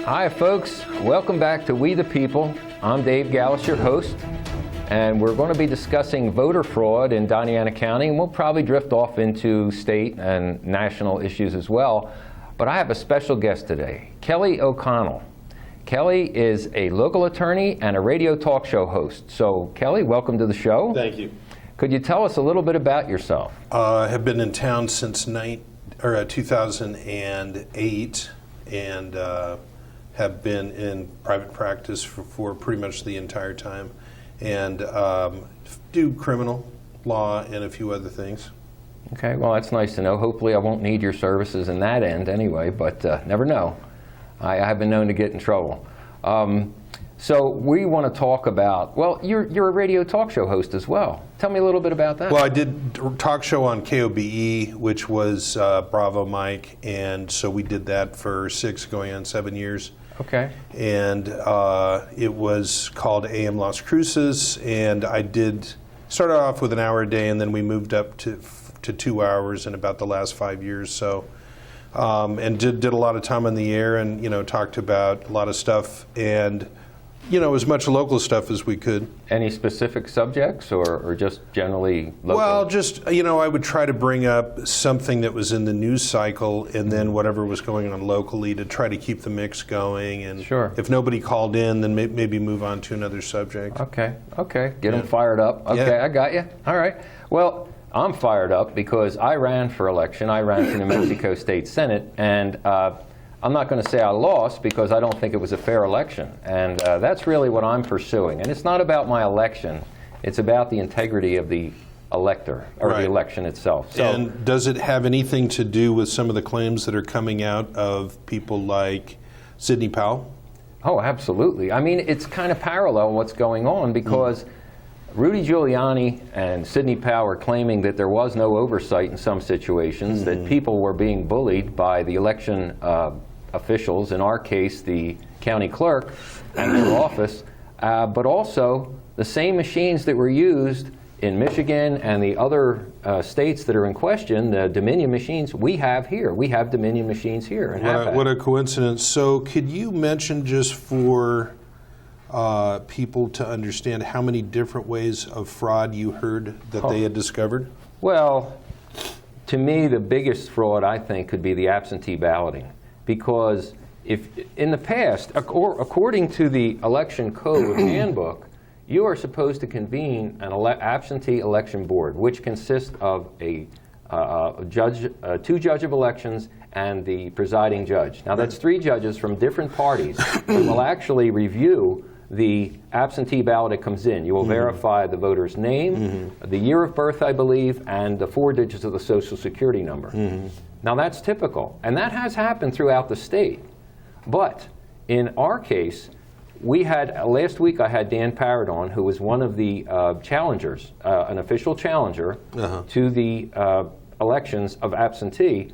Hi folks, welcome back to We the People. I'm Dave Gallus, your host, and we're going to be discussing voter fraud in Diana County, and we'll probably drift off into state and national issues as well. But I have a special guest today, Kelly O'Connell. Kelly is a local attorney and a radio talk show host. So Kelly, welcome to the show. Thank you. Could you tell us a little bit about yourself? I have been in town since 2008 and have been in private practice for pretty much the entire time, and do criminal law and a few other things. Okay, well that's nice to know. Hopefully I won't need your services in that end anyway, but never know. I have been known to get in trouble. So we want to talk about, well, you're a radio talk show host as well. Tell me a little bit about that. Well, I did a talk show on KOBE, which was Bravo Mike, and so we did that for 6 going on 7 years. Okay. And it was called AM Las Cruces, and I started off with an hour a day, and then we moved up to 2 hours in about the last 5 years. So, and did a lot of time on the air, and talked about a lot of stuff, and as much local stuff as we could. Any specific subjects, or just generally local? Well, just, I would try to bring up something that was in the news cycle, and then whatever was going on locally to try to keep the mix going. And sure. If nobody called in, then maybe move on to another subject. Okay. Get them fired up. Okay, yeah. I got you. All right. Well, I'm fired up because I ran for election. I ran for New Mexico State Senate, and I'm not going to say I lost because I don't think it was a fair election, and that's really what I'm pursuing. And it's not about my election, it's about the integrity of the elector, or right. the election itself. So, and does it have anything to do with some of the claims that are coming out of people like Sidney Powell? Oh, absolutely. I mean, it's kind of parallel what's going on because Rudy Giuliani and Sidney Powell are claiming that there was no oversight in some situations, that people were being bullied by the election officials, in our case the county clerk and her office, but also the same machines that were used in Michigan and the other states that are in question, the Dominion machines, we have here. We have Dominion machines here. And what a coincidence. So could you mention, just for people to understand, how many different ways of fraud you heard that they had discovered? Well, to me the biggest fraud, I think, could be the absentee balloting. Because if in the past, according to the election code handbook, you are supposed to convene an absentee election board, which consists of a judge, 2 judge of elections, and the presiding judge. Now that's 3 judges from different parties who will actually review the absentee ballot that comes in. You will verify the voter's name, the year of birth, I believe, and the 4 digits of the Social Security number. Now that's typical, and that has happened throughout the state. But in our case, we had, last week I had Dan Parrott on, who was one of the challengers, an official challenger to the elections of absentee,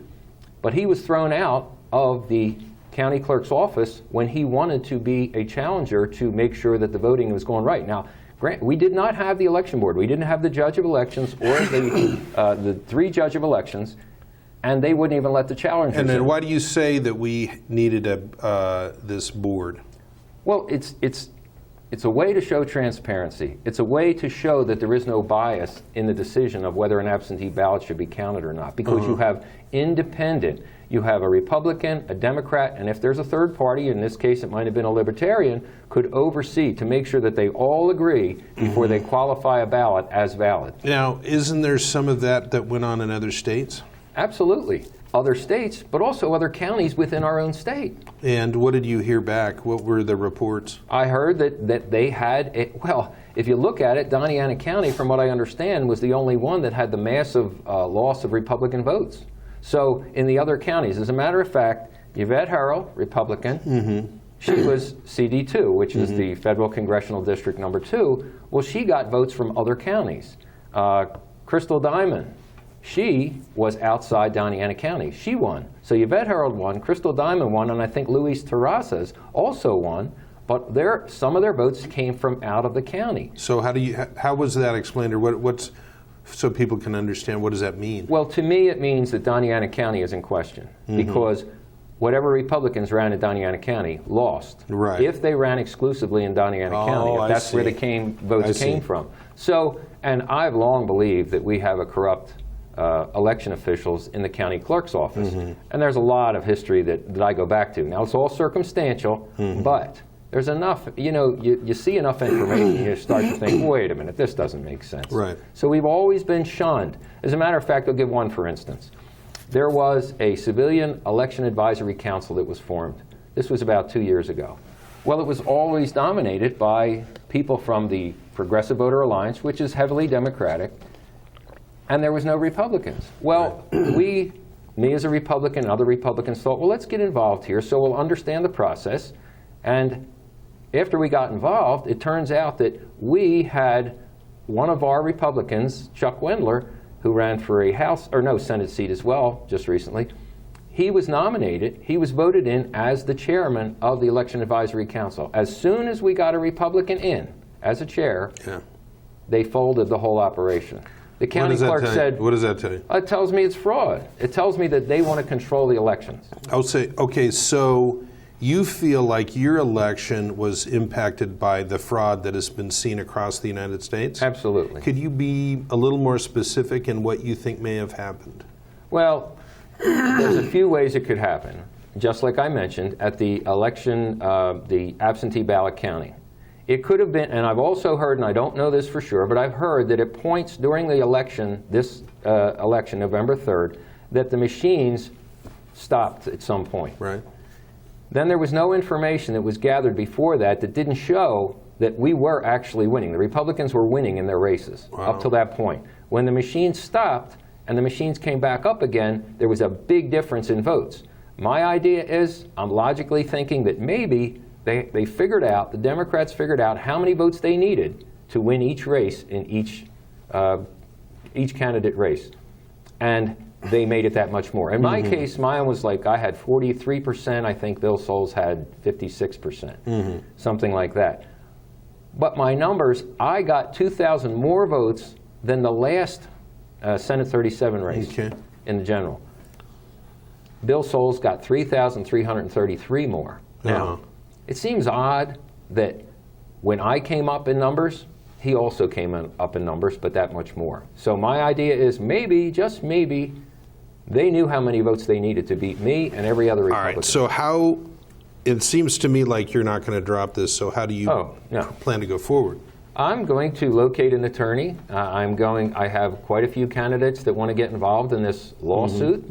but he was thrown out of the county clerk's office when he wanted to be a challenger to make sure that the voting was going right. Now, we did not have the election board. We didn't have the judge of elections or the 3 judge of elections, and they wouldn't even let the challengers And then in. why do you say that we needed this board? Well, it's a way to show transparency. It's a way to show that there is no bias in the decision of whether an absentee ballot should be counted or not, because you have independent. You have a Republican, a Democrat, and if there's a third party, in this case it might have been a Libertarian, could oversee to make sure that they all agree before they qualify a ballot as valid. Now, isn't there some of that went on in other states? Absolutely. Other states, but also other counties within our own state. And what did you hear back? What were the reports? I heard that they had, well, if you look at it, Diana County, from what I understand, was the only one that had the massive loss of Republican votes. So in the other counties, as a matter of fact, Yvette Harrell, Republican, she was CD2, which is the federal congressional district number 2. Well, she got votes from other counties. Crystal Diamond, she was outside Diana County. She won. So Yvette Harrell won, Crystal Diamond won, and I think Luis Terrazas also won. But some of their votes came from out of the county. So how was that explained, or what's so people can understand, what does that mean? Well, to me it means that Diana County is in question, because whatever Republicans ran in Doñana County lost. Right. If they ran exclusively in Doñana County, if that's where the votes came from. So, and I've long believed that we have a corrupt election officials in the county clerk's office. And there's a lot of history that I go back to. Now, it's all circumstantial, but there's enough, you see enough information, you start to think, wait a minute, this doesn't make sense. Right. So we've always been shunned. As a matter of fact, I'll give one for instance. There was a civilian election advisory council that was formed. This was about 2 years ago. Well, it was always dominated by people from the Progressive Voter Alliance, which is heavily Democratic, and there was no Republicans. Well, me as a Republican and other Republicans thought, well, let's get involved here so we'll understand the process. And after we got involved, it turns out that we had one of our Republicans, Chuck Wendler, who ran for a Senate seat as well just recently. He was nominated, he was voted in as the chairman of the Election Advisory Council. As soon as we got a Republican in as a chair, they folded the whole operation. The county clerk said, what does that tell you? It tells me it's fraud. It tells me that they want to control the elections. I would say, okay, so you feel like your election was impacted by the fraud that has been seen across the United States? Absolutely. Could you be a little more specific in what you think may have happened? Well, there's a few ways it could happen. Just like I mentioned, at the election, the absentee ballot counting. It could have been, and I've also heard, and I don't know this for sure, but I've heard that at points during the election, this election, November 3rd, that the machines stopped at some point. Right. Then there was no information that was gathered before that didn't show that we were actually winning. The Republicans were winning in their races up to that point. When the machines stopped and the machines came back up again, there was a big difference in votes. My idea is, I'm logically thinking that maybe they figured out, the Democrats figured out how many votes they needed to win each race in each candidate race. And they made it that much more. In my case, mine was like, I had 43%, I think Bill Soules had 56%, something like that. But my numbers, I got 2,000 more votes than the last Senate 37 race in the general. Bill Soules got 3,333 more. Now, it seems odd that when I came up in numbers, he also came up in numbers, but that much more. So my idea is maybe, just maybe, they knew how many votes they needed to beat me and every other Republican. All right, so how, it seems to me like you're not going to drop this, so how do you plan to go forward? I'm going to locate an attorney. I have quite a few candidates that want to get involved in this lawsuit.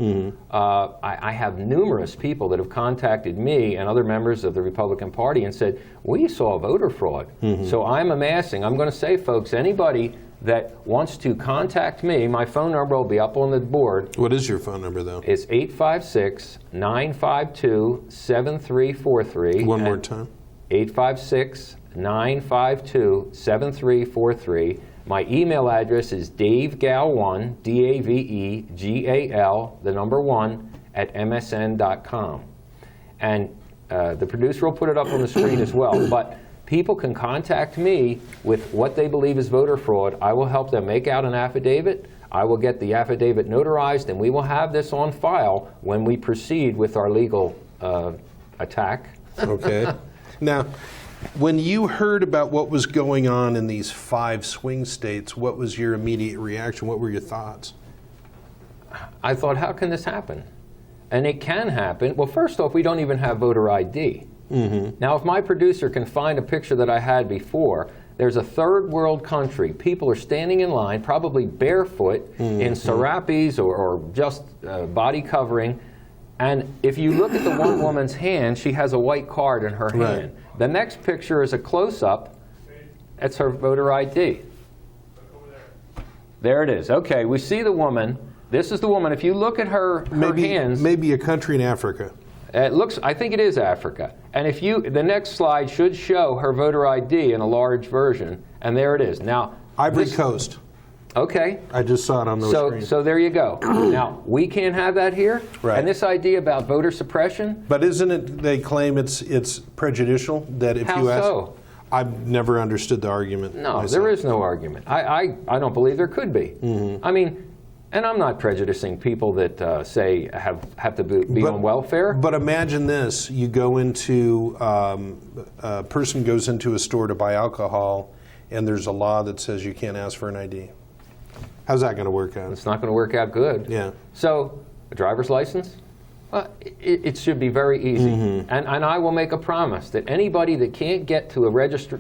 I have numerous people that have contacted me and other members of the Republican Party and said, we saw voter fraud. So I'm going to say, folks, anybody that wants to contact me, my phone number will be up on the board. What is your phone number, though? It's 856-952-7343. One more time. 856-952-7343. My email address is davegal1, D-A-V-E-G-A-L, the number 1, at msn.com. And the producer will put it up on the screen as well. But people can contact me with what they believe is voter fraud. I will help them make out an affidavit. I will get the affidavit notarized, and we will have this on file when we proceed with our legal attack. Okay. Now, when you heard about what was going on in these 5 swing states, what was your immediate reaction? What were your thoughts? I thought, how can this happen? And it can happen. Well, first off, we don't even have voter ID. Now, if my producer can find a picture that I had before, there's a third world country. People are standing in line, probably barefoot, in serapes or just body covering. And if you look at the one woman's hand, she has a white card in her hand. The next picture is a close-up. That's her voter ID. There it is. Okay, we see the woman. This is the woman. If you look at her hands. Maybe a country in Africa. It looks, I think it is Africa. And if the next slide should show her voter ID in a large version. And there it is. Now, Ivory Coast. Okay. I just saw it on the screen. So there you go. Now, we can't have that here. Right. And this idea about voter suppression. But isn't it, they claim it's prejudicial that if you ask. How so? I've never understood the argument. No, myself. there is no argument. I don't believe there could be. I mean, And I'm not prejudicing people that say have to be on welfare. But imagine this: you go into a person goes into a store to buy alcohol, and there's a law that says you can't ask for an ID. How's that going to work out? It's not going to work out good. Yeah. So, a driver's license? It should be very easy. Mm-hmm. And I will make a promise that anybody that can't get to register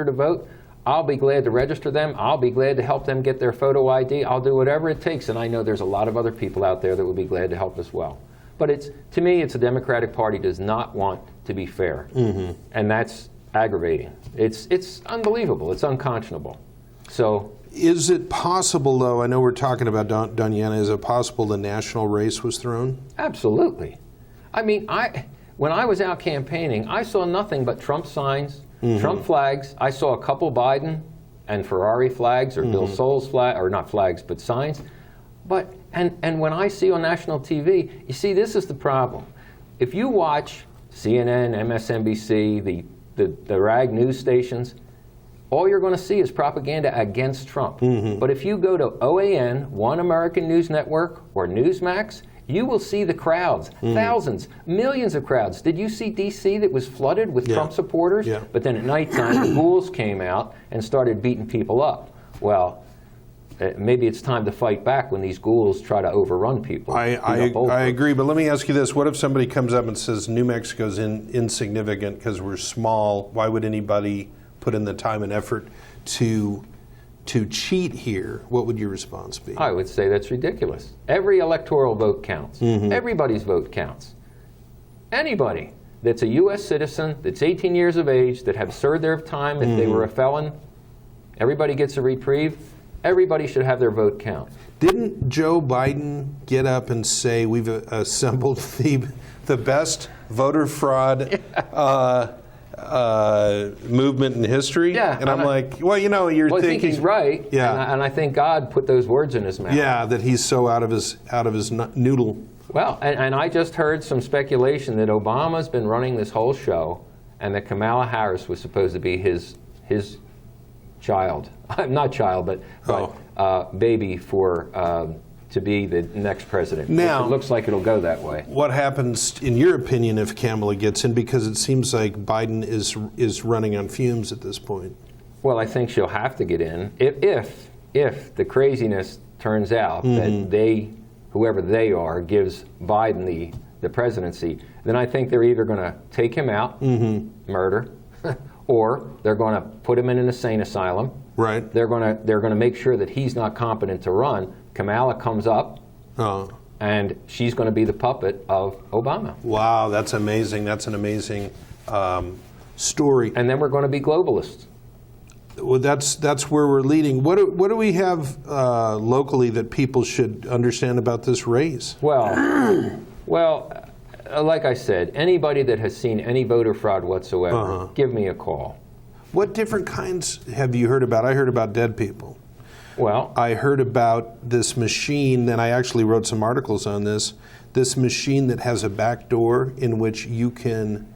to vote, I'll be glad to register them. I'll be glad to help them get their photo ID. I'll do whatever it takes, and I know there's a lot of other people out there that would be glad to help as well. But to me, it's the Democratic Party does not want to be fair, and that's aggravating. It's unbelievable. It's unconscionable. So. Is it possible, though, I know we're talking about Doniana, is it possible the national race was thrown? Absolutely. I mean, when I was out campaigning, I saw nothing but Trump signs, Trump flags. I saw a couple Biden and Ferrari flags or Bill Sol's flag, or not flags, but signs. But and when I see on national TV, you see, this is the problem. If you watch CNN, MSNBC, the rag news stations, all you're going to see is propaganda against Trump. But if you go to OAN, One American News Network, or Newsmax, you will see the crowds, thousands, millions of crowds. Did you see D.C. that was flooded with Trump supporters? Yeah. But then at nighttime, the ghouls came out and started beating people up. Well, maybe it's time to fight back when these ghouls try to overrun people. I agree, but let me ask you this. What if somebody comes up and says New Mexico's insignificant because we're small? Why would anybody put in the time and effort to cheat here? What would your response be? I would say that's ridiculous. Every electoral vote counts. Everybody's vote counts. Anybody that's a U.S. citizen, that's 18 years of age, that have served their time, if they were a felon, everybody gets a reprieve. Everybody should have their vote count. Didn't Joe Biden get up and say we've assembled the best voter fraud movement in history? Yeah. And I'm like, well, you're thinking. I think he's right. Yeah. And I think God put those words in his mouth. Yeah, that he's so out of his noodle. Well, and I just heard some speculation that Obama's been running this whole show, and that Kamala Harris was supposed to be his child. Not child, but baby to be the next president. Now, it looks like it'll go that way. What happens, in your opinion, if Kamala gets in? Because it seems like Biden is running on fumes at this point. Well, I think she'll have to get in if the craziness turns out that whoever they are, gives Biden the presidency. Then I think they're either going to take him out, murder, or they're going to put him in an insane asylum. Right. They're going to make sure that he's not competent to run. Kamala comes up, and she's going to be the puppet of Obama. Wow, that's amazing. That's an amazing story. And then we're going to be globalists. Well, that's where we're leading. What do we have locally that people should understand about this race? Well, like I said, anybody that has seen any voter fraud whatsoever, give me a call. What different kinds have you heard about? I heard about dead people. Well, I heard about this machine, and I actually wrote some articles on this machine that has a back door in which you can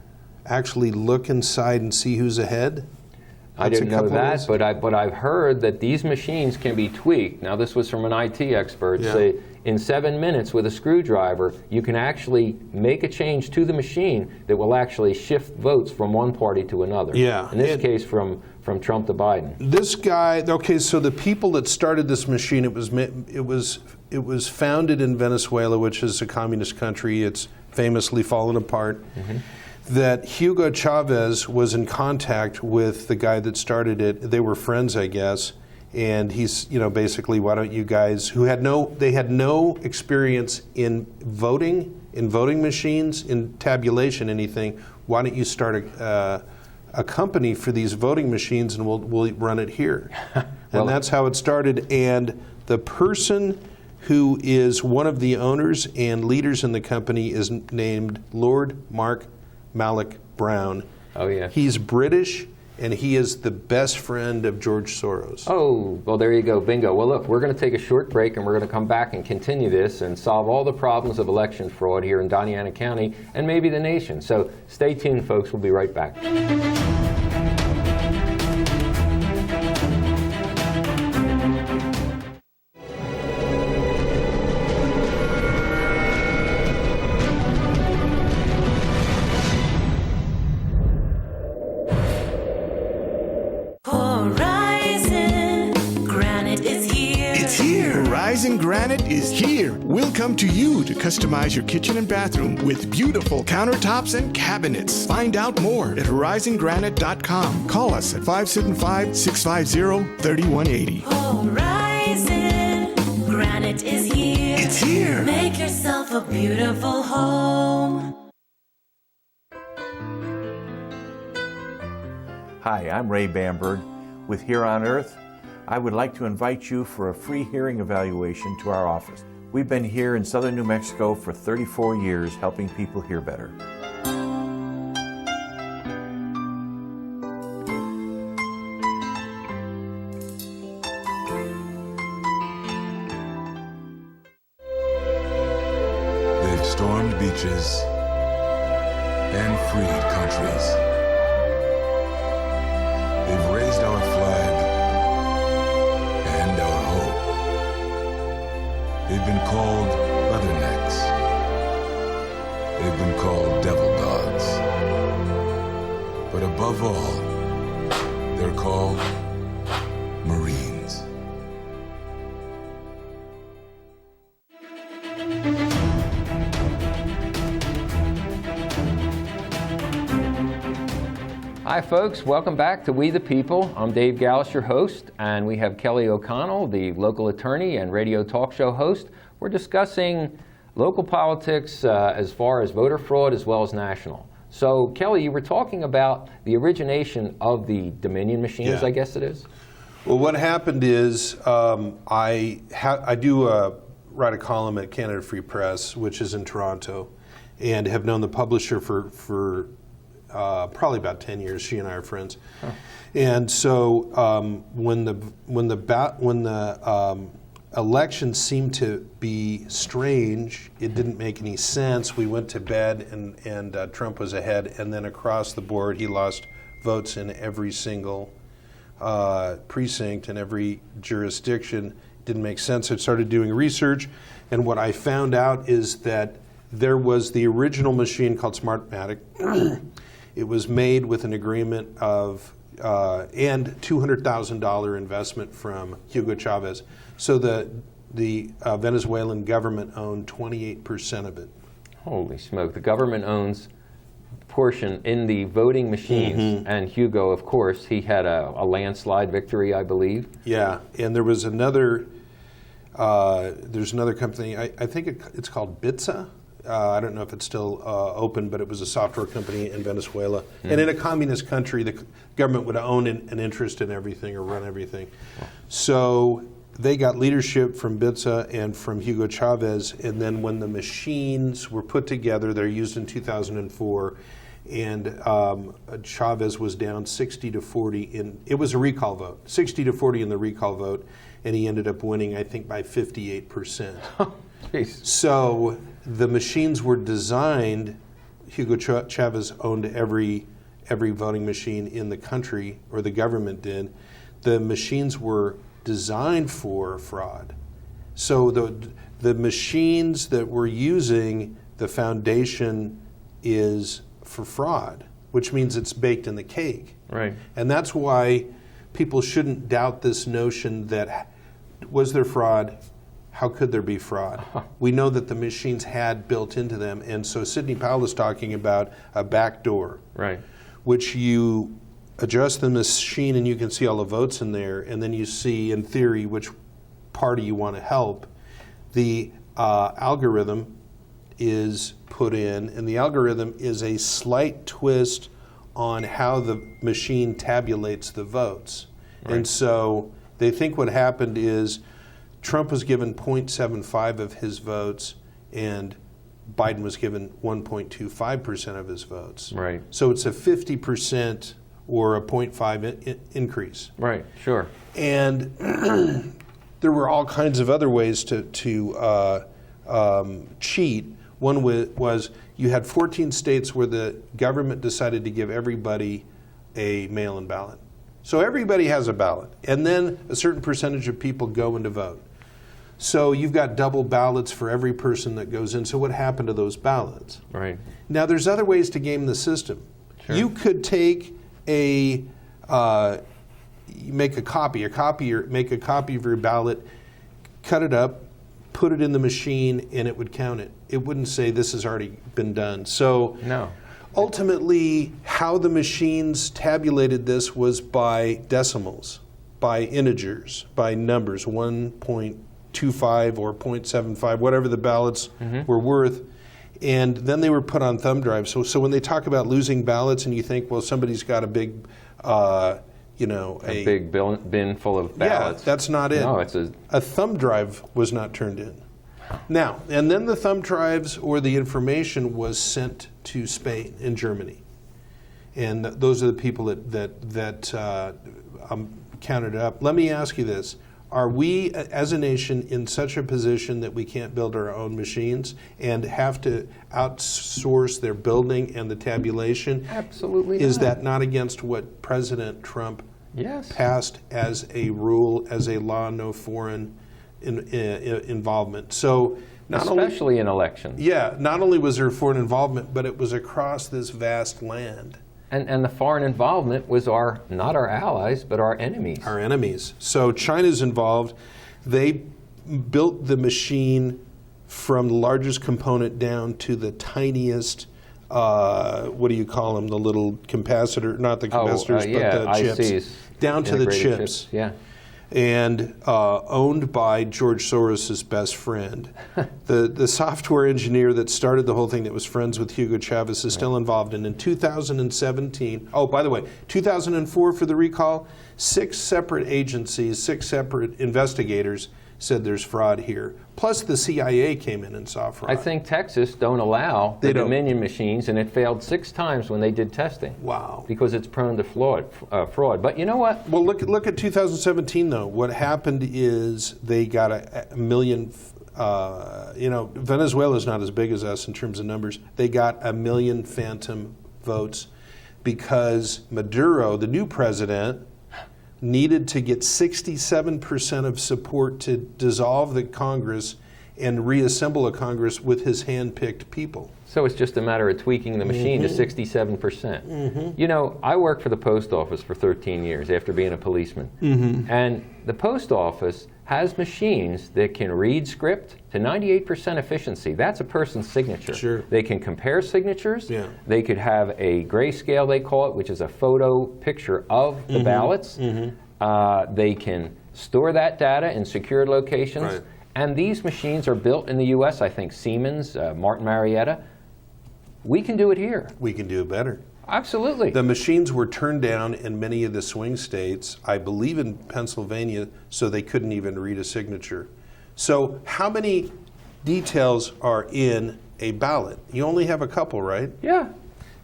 actually look inside and see who's ahead. I didn't know that, but I've heard that these machines can be tweaked. Now, this was from an IT expert. Yeah. Say in 7 minutes with a screwdriver, you can actually make a change to the machine that will actually shift votes from one party to another. Yeah. In this case, from Trump to Biden. This guy. Okay, so the people that started this machine, it was founded in Venezuela, which is a communist country. It's famously fallen apart. That Hugo Chavez was in contact with the guy that started it. They were friends, I guess. And he's, basically, why don't you guys, they had no experience in voting machines, in tabulation, anything. Why don't you start a company for these voting machines, and we'll run it here? And that's how it started. And the person who is one of the owners and leaders in the company is named Lord Mark Malloch Brown. Oh, yeah. He's British, and he is the best friend of George Soros. Oh, well, there you go. Bingo. Well, look, we're going to take a short break, and we're going to come back and continue this and solve all the problems of election fraud here in Doniana County and maybe the nation. So stay tuned, folks. We'll be right back. Horizon Granite is here. We'll come to you to customize your kitchen and bathroom with beautiful countertops and cabinets. Find out more at horizongranite.com. Call us at 575-650-3180. Horizon Granite is here. It's here. Make yourself a beautiful home. Hi, I'm Ray Bamberg with Here on Earth. I would like to invite you for a free hearing evaluation to our office. We've been here in southern New Mexico for 34 years helping people hear better. They've stormed beaches and freed countries. They've raised our flag and our hope. They've been called leathernecks. They've been called devil dogs. But above all, they're called Marines. Hi folks, welcome back to We the People. I'm Dave Gallus, your host, and we have Kelly O'Connell, the local attorney and radio talk show host. We're discussing local politics as far as voter fraud as well as national. So Kelly, you were talking about the origination of the Dominion machines, Yeah. I guess it is? Well, what happened is I write a column at Canada Free Press, which is in Toronto, and have known the publisher for probably about 10 years. She and I are friends. Huh. And so when the election seemed to be strange, it didn't make any sense. We went to bed and Trump was ahead, and then across the board he lost votes in every single precinct in every jurisdiction. Didn't make sense. I started doing research, and what I found out is that there was the original machine called Smartmatic. It was made with an agreement of and $200,000 investment from Hugo Chavez. So the Venezuelan government owned 28% of it. Holy smoke! The government owns portion in the voting machines, and Hugo, of course, he had a landslide victory, I believe. Yeah, and there was another. There's another company. I think it's called Bitsa. I don't know if it's still open, but it was a software company in Venezuela. And in a communist country, the government would own an interest in everything or run everything. So they got leadership from Bitsa and from Hugo Chavez, and then when the machines were put together, they're used in 2004, and Chavez was down 60-40 it was a recall vote, 60-40 in the recall vote, and he ended up winning, I think, by 58%. So the machines were designed, Hugo Chavez owned every voting machine in the country, or the government did. The machines were designed for fraud. So the machines that we're using, the foundation is for fraud, which means it's baked in the cake. Right. And that's why people shouldn't doubt this notion that, was there fraud? How could there be fraud? We know that the machines had built into them, and so Sidney Powell is talking about a back door, Right. which you adjust the machine and you can see all the votes in there, and then you see, in theory, which party you want to help. The algorithm is put in, and the algorithm is a slight twist on how the machine tabulates the votes. Right. And so they think what happened is Trump was given 0.75 of his votes, and Biden was given 1.25% of his votes. Right. So it's a 50% or a 0.5 increase. Right, sure. And there were all kinds of other ways to cheat. One was you had 14 states where the government decided to give everybody a mail-in ballot. So everybody has a ballot, and then a certain percentage of people go in to vote. So you've got double ballots for every person that goes in. So what happened to those ballots? Right. Now there's other ways to game the system. Sure. You could take make a copy of your ballot, cut it up, put it in the machine, and it would count it. It wouldn't say this has already been done. So No. ultimately, how the machines tabulated this was by decimals, by integers, by numbers, 1.25 or 0.75, whatever the ballots were worth. And then they were put on thumb drives. So when they talk about losing ballots and you think, well, somebody's got a big, a big bin full of ballots. Yeah, that's not it. No, it's a thumb drive was not turned in. Now, and then the thumb drives or the information was sent to Spain and Germany. And those are the people that counted it up. Let me ask you this. Are we, as a nation, in such a position that we can't build our own machines and have to outsource their building and the tabulation? Absolutely Is not. that not against what President Trump Yes. passed as a rule, as a law, no foreign involvement? So not Especially in elections. not only was there foreign involvement, but it was across this vast land. And the foreign involvement was not our allies, but our enemies. Our enemies. So China's involved. They built the machine from the largest component down to the tiniest, what do you call them, the little capacitor, not the capacitors, but the chips. ICs, down to the integrated chips. Yeah. And owned by George Soros' best friend. The software engineer that started the whole thing that was friends with Hugo Chavez is still involved. And in 2017, oh, by the way, 2004 for the recall, 6 separate agencies, 6 separate investigators said there's fraud here. Plus the CIA came in and saw fraud. I think Texas don't allow They the don't. Dominion machines, and it failed 6 times when they did testing. Wow. Because it's prone to fraud. But you know what? Well, look at 2017, though. What happened is they got a million, Venezuela is not as big as us in terms of numbers. They got 1 million phantom votes because Maduro, the new president, needed to get 67% of support to dissolve the Congress and reassemble a Congress with his hand-picked people. So it's just a matter of tweaking the machine to 67%. You know, I worked for the post office for 13 years after being a policeman. And the post office has machines that can read script to 98% efficiency. That's a person's signature. Sure. They can compare signatures. Yeah. They could have a grayscale, they call it, which is a photo picture of the ballots. They can store that data in secured locations. Right. And these machines are built in the U.S., I think Siemens, Martin Marietta. We can do it here. We can do it better. Absolutely. The machines were turned down in many of the swing states, I believe in Pennsylvania, so they couldn't even read a signature. So how many details are in a ballot? You only have a couple, right? Yeah.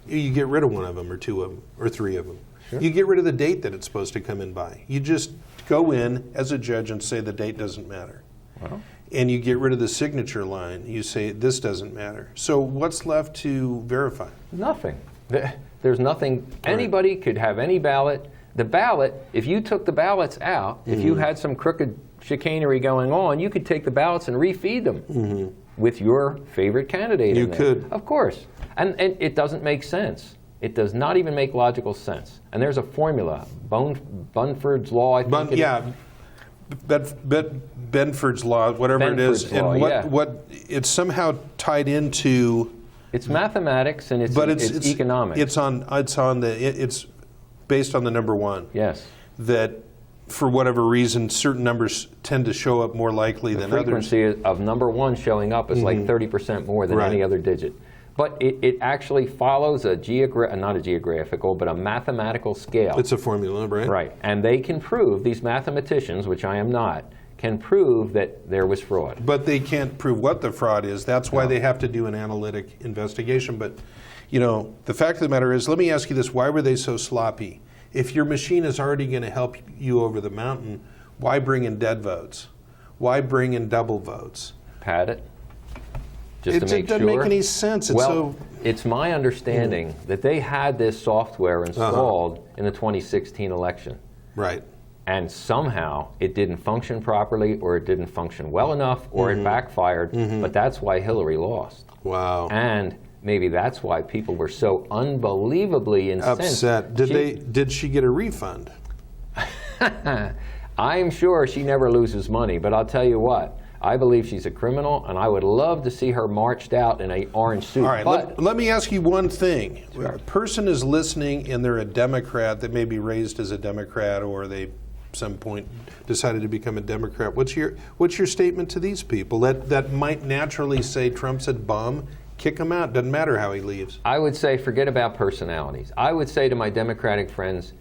You get rid of one of them or 2 of them or 3 of them. You get rid of the date that it's supposed to come in by. You just go in as a judge and say the date doesn't matter. And you get rid of the signature line. You say this doesn't matter. So what's left to verify? Nothing. There's nothing. Anybody could have any ballot. The ballot, if you took the ballots out, if you had some crooked chicanery going on, you could take the ballots and refeed them with your favorite candidate You in there. could. Of course. And it doesn't make sense. It does not even make logical sense. And there's a formula, Bunford's Law, I think Benford's Law, whatever it is. Benford's Law, And what it's somehow tied into. It's mathematics and it's economics. It's based on the number 1. Yes. That for whatever reason, certain numbers tend to show up more likely than others. Frequency of number 1 showing up is like 30% more than any other digit. But it actually follows not a geographical, but a mathematical scale. It's a formula, right? Right. And they can prove, these mathematicians, which I am not, can prove that there was fraud. But they can't prove what the fraud is. That's why they have to do an analytic investigation. But, the fact of the matter is, let me ask you this, why were they so sloppy? If your machine is already going to help you over the mountain, why bring in dead votes? Why bring in double votes? Pad it. Just to make it doesn't make any sense. It's my understanding that they had this software installed in the 2016 election. Right. And somehow it didn't function properly, or it didn't function well enough, or it backfired. But that's why Hillary lost. Wow. And maybe that's why people were so unbelievably incensed. Upset. Did she get a refund? I'm sure she never loses money, but I'll tell you what, I believe she's a criminal, and I would love to see her marched out in an orange suit. All right, But let me ask you one thing. When a person is listening and they're a Democrat, that may be raised as a Democrat, or they some point decided to become a Democrat. What's your statement to these people that might naturally say Trump's a bum? Kick him out. Doesn't matter how he leaves. I would say forget about personalities. I would say to my Democratic friends,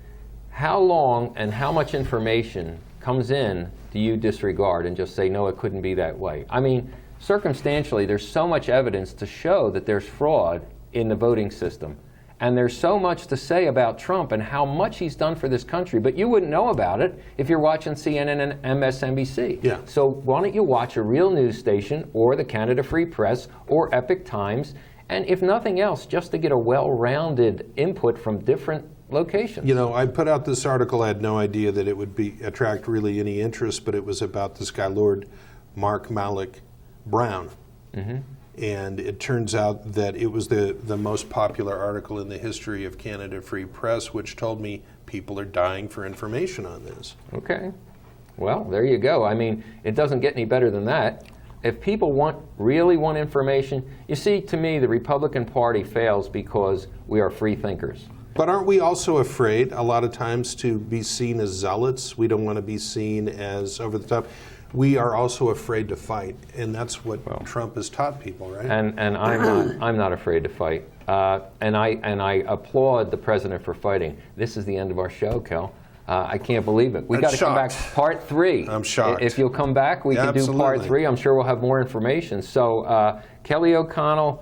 how long and how much information comes in do you disregard and just say, no, it couldn't be that way? I mean, circumstantially, there's so much evidence to show that there's fraud in the voting system. And there's so much to say about Trump and how much he's done for this country, but you wouldn't know about it if you're watching CNN and MSNBC. Yeah. So why don't you watch a real news station or the Canada Free Press or Epic Times, and if nothing else, just to get a well-rounded input from different locations. You know, I put out this article. I had no idea that it would attract really any interest, but it was about this guy, Lord Mark Malloch Brown. Mm-hmm. And it turns out that it was the most popular article in the history of Canada Free Press, which told me people are dying for information on this. Okay. Well, there you go. I mean, it doesn't get any better than that. If people really want information, you see, to me, the Republican Party fails because we are free thinkers. But aren't we also afraid a lot of times to be seen as zealots? We don't want to be seen as over the top. We are also afraid to fight, and that's what Trump has taught people, right? And I'm not afraid to fight. And I applaud the president for fighting. This is the end of our show, Kel. I can't believe it. We got to come back. Part 3. I'm shocked. If you'll come back, we can do part 3. I'm sure we'll have more information. So Kelly O'Connell,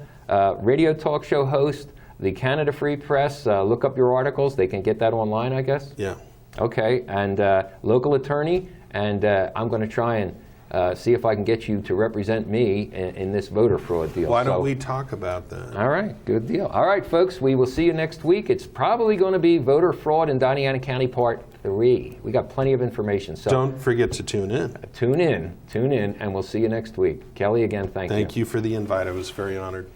radio talk show host, the Canada Free Press. Look up your articles. They can get that online, I guess. Yeah. Okay. And local attorney. And I'm going to try and see if I can get you to represent me in this voter fraud deal. Why don't we talk about that? All right, good deal. All right, folks, we will see you next week. It's probably going to be voter fraud in Doñana County Part 3. We got plenty of information. So don't forget to tune in. Tune in, and we'll see you next week. Kelly, again, thank you. Thank you for the invite. I was very honored.